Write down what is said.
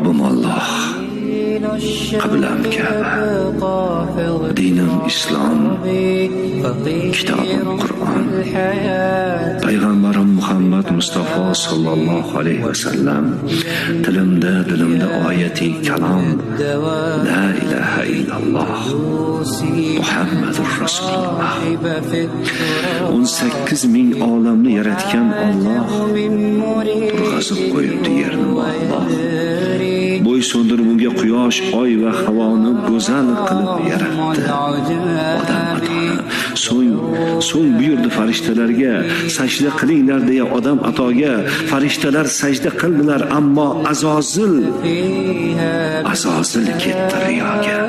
Robbim Alloh, qiblam Ka'ba, dinim Islom, kitobim Qur'on, payg'ambarim Muhammad Mustafa sallallohu alayhi vasallam, tilimda dilimda oyati kalom, la ilaha illalloh, Muhammadur Rasululloh. 18 ming olamni yaratgan Alloh turg'azib qo'yibdi yerni Alloh. Bo'ysundirib unga quyosh, oy va havoni go'zal qilib yaratdi. Odam atoni. So'ng buyurdi farishtalarga sajda qilinglar deya odam atoga. Farishtalar sajda qildilar, ammo Azozil ketdi riyoga.